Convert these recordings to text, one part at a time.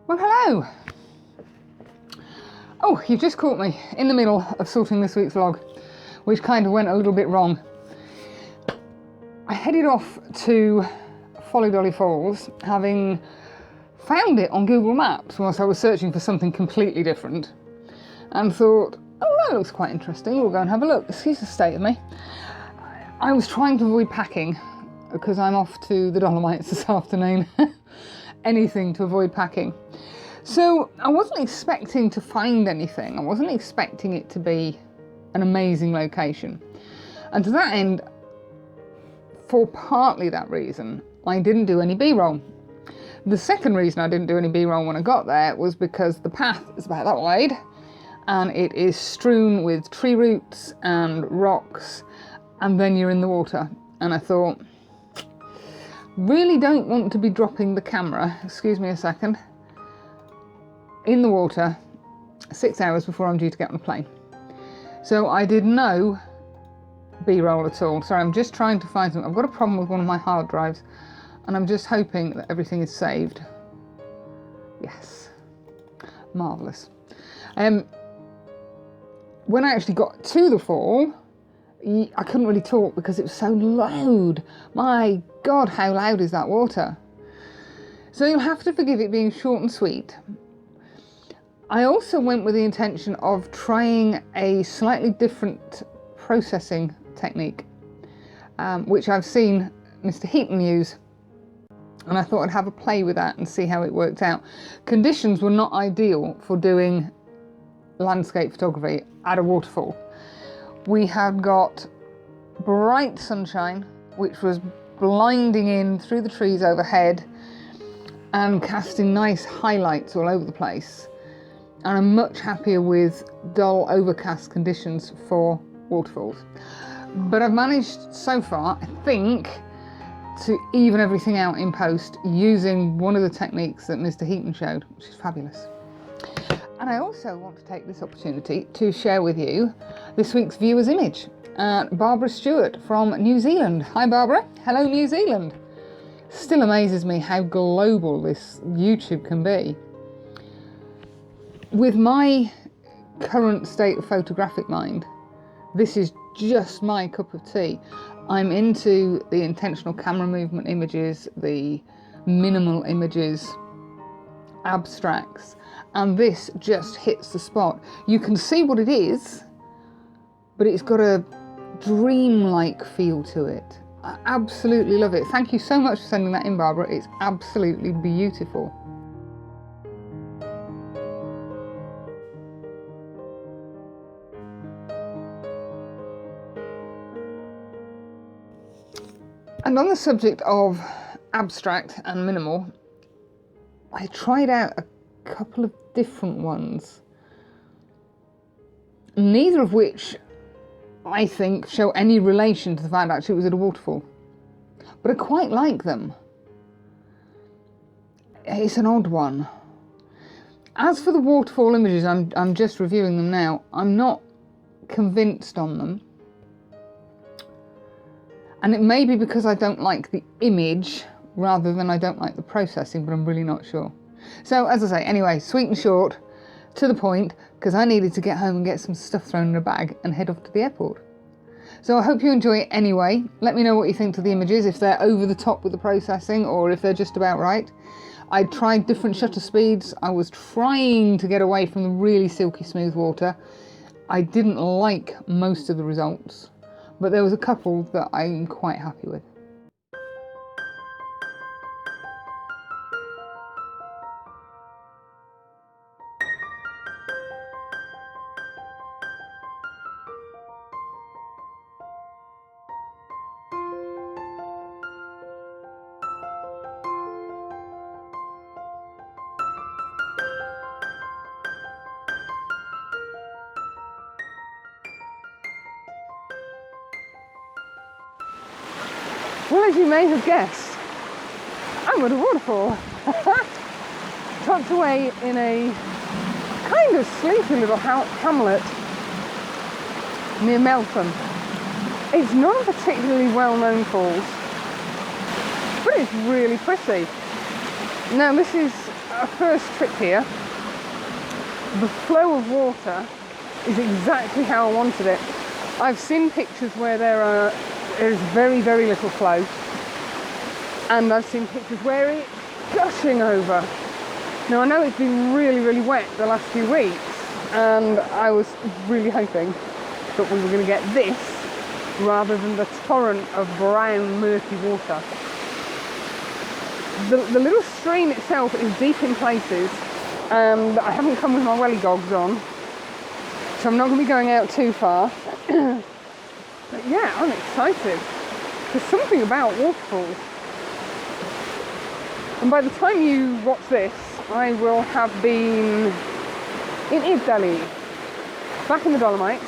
Well, hello. Oh, you've just caught me in the middle of sorting this week's vlog, which kind of went a little bit wrong. I headed off to Folly Dolly Falls, having found it on Google Maps whilst I was searching for something completely different, and thought, oh, that looks quite interesting, we'll go and have a look. Excuse the state of me. I was trying to avoid packing because I'm off to the Dolomites this afternoon. Anything to avoid packing. So I wasn't expecting to find anything. I wasn't expecting it to be an amazing location. And to that end, for partly that reason, I didn't do any B-roll. The second reason I didn't do any B-roll when I got there was because the path is about that wide and it is strewn with tree roots and rocks, and then you're in the water. And I thought, really don't want to be dropping the camera, excuse me a second, in the water 6 hours before I'm due to get on a plane. So I did no B-roll at all. Sorry, I'm just trying to find something. I've got a problem with one of my hard drives and I'm just hoping that everything is saved. Yes, marvellous. When I actually got to the fall, I couldn't really talk because it was so loud. My God, how loud is that water? So you'll have to forgive it being short and sweet. I also went with the intention of trying a slightly different processing technique, which I've seen Mr Heaton use, and I thought I'd have a play with that and see how it worked out. Conditions were not ideal for doing landscape photography at a waterfall. We had got bright sunshine, which was blinding in through the trees overhead and casting nice highlights all over the place. And I'm much happier with dull, overcast conditions for waterfalls. But I've managed so far, I think, to even everything out in post using one of the techniques that Mr Heaton showed, which is fabulous. And I also want to take this opportunity to share with you this week's viewer's image. Barbara Stewart from New Zealand. Hi Barbara, hello New Zealand. Still amazes me how global this YouTube can be. With my current state of photographic mind, this is just my cup of tea. I'm into the intentional camera movement images, the minimal images, abstracts, and this just hits the spot. You can see what it is, but it's got a dreamlike feel to it. I absolutely love it. Thank you so much for sending that in, Barbara. It's absolutely beautiful. And on the subject of abstract and minimal, I tried out a couple of different ones, neither of which I think show any relation to the fact actually it was at a waterfall, but I quite like them. It's an odd one. As for the waterfall images, I'm just reviewing them now. I'm not convinced on them, and it may be because I don't like the image rather than I don't like the processing, but I'm really not sure. So as I say, anyway, sweet and short, to the point, because I needed to get home and get some stuff thrown in a bag and head off to the airport. So I hope you enjoy it anyway. Let me know what you think of the images, if they're over the top with the processing or if they're just about right. I tried different shutter speeds. I was trying to get away from the really silky smooth water. I didn't like most of the results, but there was a couple that I'm quite happy with. Well, as you may have guessed, I'm at a waterfall, tucked away in a kind of sleepy little hamlet near Meltham. It's not a particularly well-known falls, but it's really pretty. Now this is a first trip here, the flow of water is exactly how I wanted it. I've seen pictures where there's very, very little flow, and I've seen pictures where it's gushing over. Now I know it's been really, really wet the last few weeks, and I was really hoping that we were going to get this rather than the torrent of brown, murky water. The little stream itself is deep in places, and I haven't come with my welly gogs on, so I'm not going to be going out too far. But yeah, I'm excited. There's something about waterfalls. And by the time you watch this, I will have been in Italy, back in the Dolomites.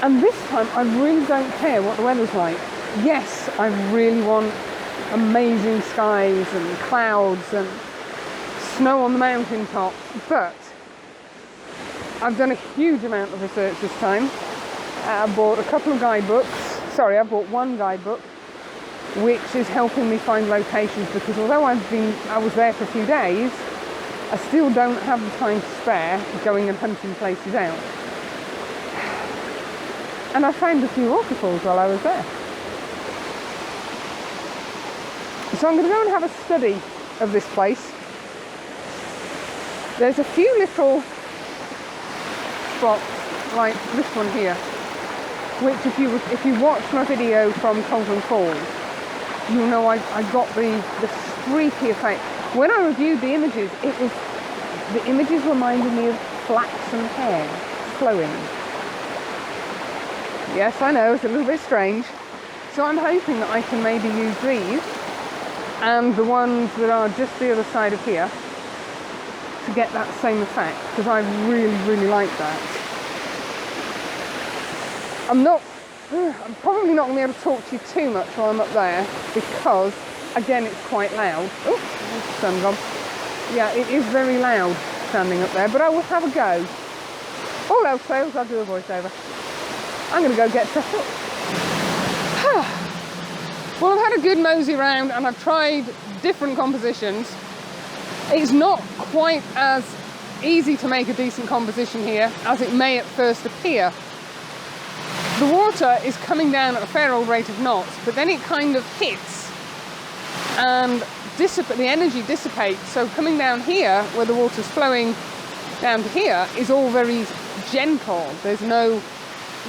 And this time, I really don't care what the weather's like. Yes, I really want amazing skies and clouds and snow on the mountain tops, but I've done a huge amount of research this time. I bought a couple of guidebooks. Sorry, I bought one guidebook, which is helping me find locations, because although I was there for a few days, I still don't have the time to spare going and hunting places out. And I found a few waterfalls while I was there. So I'm going to go and have a study of this place. There's a few little spots, like this one here, which if you watch my video from Cauldron Falls, you'll know I got the streaky effect. When I reviewed the images, the images reminded me of flaxen hair flowing. Yes, I know, it's a little bit strange. So I'm hoping that I can maybe use these and the ones that are just the other side of here to get that same effect, because I really, really like that. I'm probably not going to be able to talk to you too much while I'm up there, because again it's quite loud. Oh, there's the sun gone. Yeah, it is very loud standing up there, but I will have a go. All else fails, I'll do a voiceover. I'm going to go get set up. Well, I've had a good mosey round and I've tried different compositions. It's not quite as easy to make a decent composition here as it may at first appear. The water is coming down at a fair old rate of knots, but then it kind of hits and the energy dissipates. So coming down here, where the water's flowing down to here, is all very gentle. There's no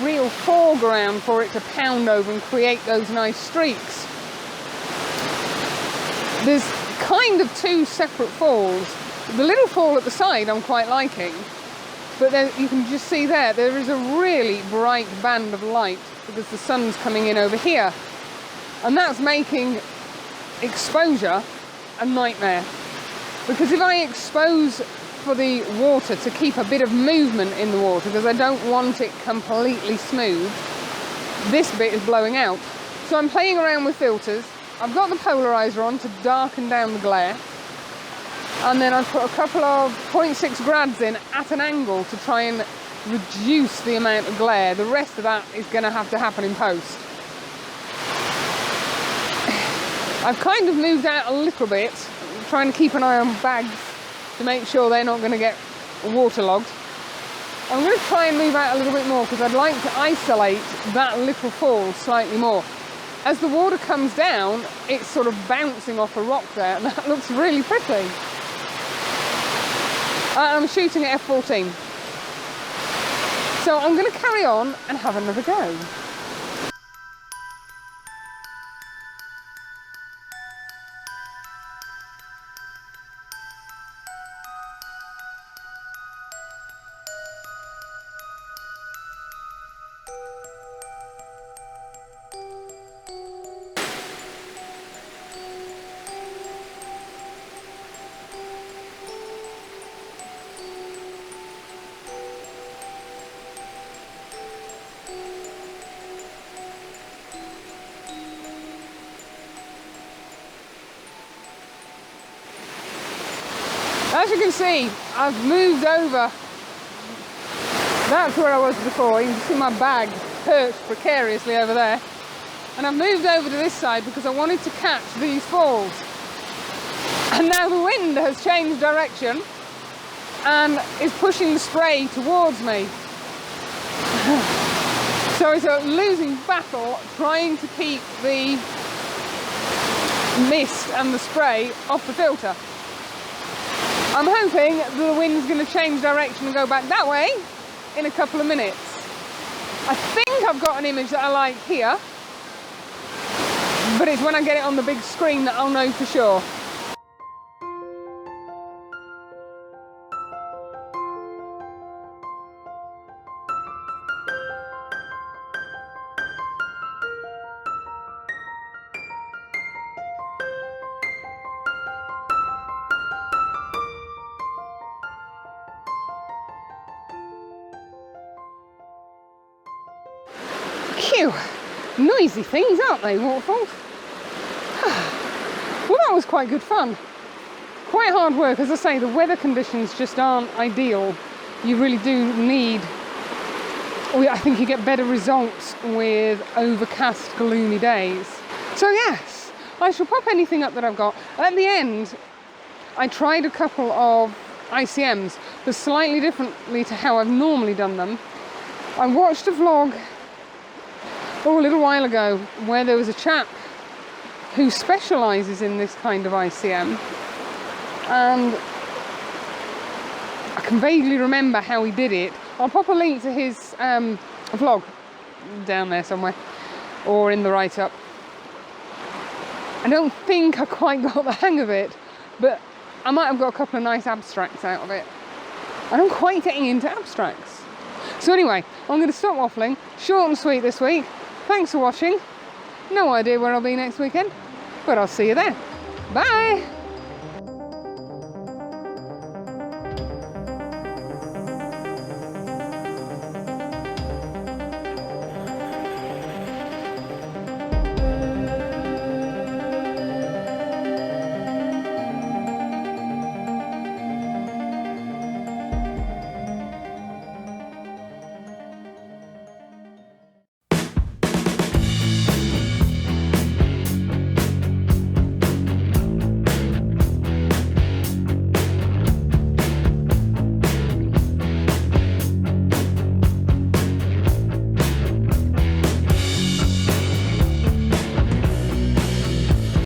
real foreground for it to pound over and create those nice streaks. There's kind of two separate falls. The little fall at the side I'm quite liking, but then you can just see there is a really bright band of light because the sun's coming in over here, and that's making exposure a nightmare, because if I expose for the water to keep a bit of movement in the water, because I don't want it completely smooth, this bit is blowing out. So I'm playing around with filters. I've got the polarizer on to darken down the glare, and then I've put a couple of 0.6 grads in at an angle to try and reduce the amount of glare. The rest of that is going to have to happen in post. I've kind of moved out a little bit, trying to keep an eye on bags to make sure they're not going to get waterlogged. I'm going to try and move out a little bit more because I'd like to isolate that little fall slightly more. As the water comes down, it's sort of bouncing off a rock there, and that looks really pretty. I'm shooting at f/14. So I'm going to carry on and have another go. As you can see, I've moved over. That's where I was before. You can see my bag perched precariously over there. And I've moved over to this side because I wanted to catch these falls. And now the wind has changed direction and is pushing the spray towards me. So it's a losing battle trying to keep the mist and the spray off the filter. I'm hoping that the wind's going to change direction and go back that way in a couple of minutes. I think I've got an image that I like here, but it's when I get it on the big screen that I'll know for sure. Phew, noisy things, aren't they, waterfalls? Well, that was quite good fun. Quite hard work, as I say, the weather conditions just aren't ideal. You really do need, I think you get better results with overcast, gloomy days. So yes, I shall pop anything up that I've got. At the end, I tried a couple of ICMs, but slightly differently to how I've normally done them. I watched a vlog a little while ago where there was a chap who specialises in this kind of ICM, and I can vaguely remember how he did it. I'll pop a link to his vlog down there somewhere, or in the write-up. I don't think I quite got the hang of it, but I might have got a couple of nice abstracts out of it. And I'm quite getting into abstracts. So anyway, I'm going to stop waffling. Short and sweet this week. Thanks for watching. No idea where I'll be next weekend, but I'll see you there. Bye!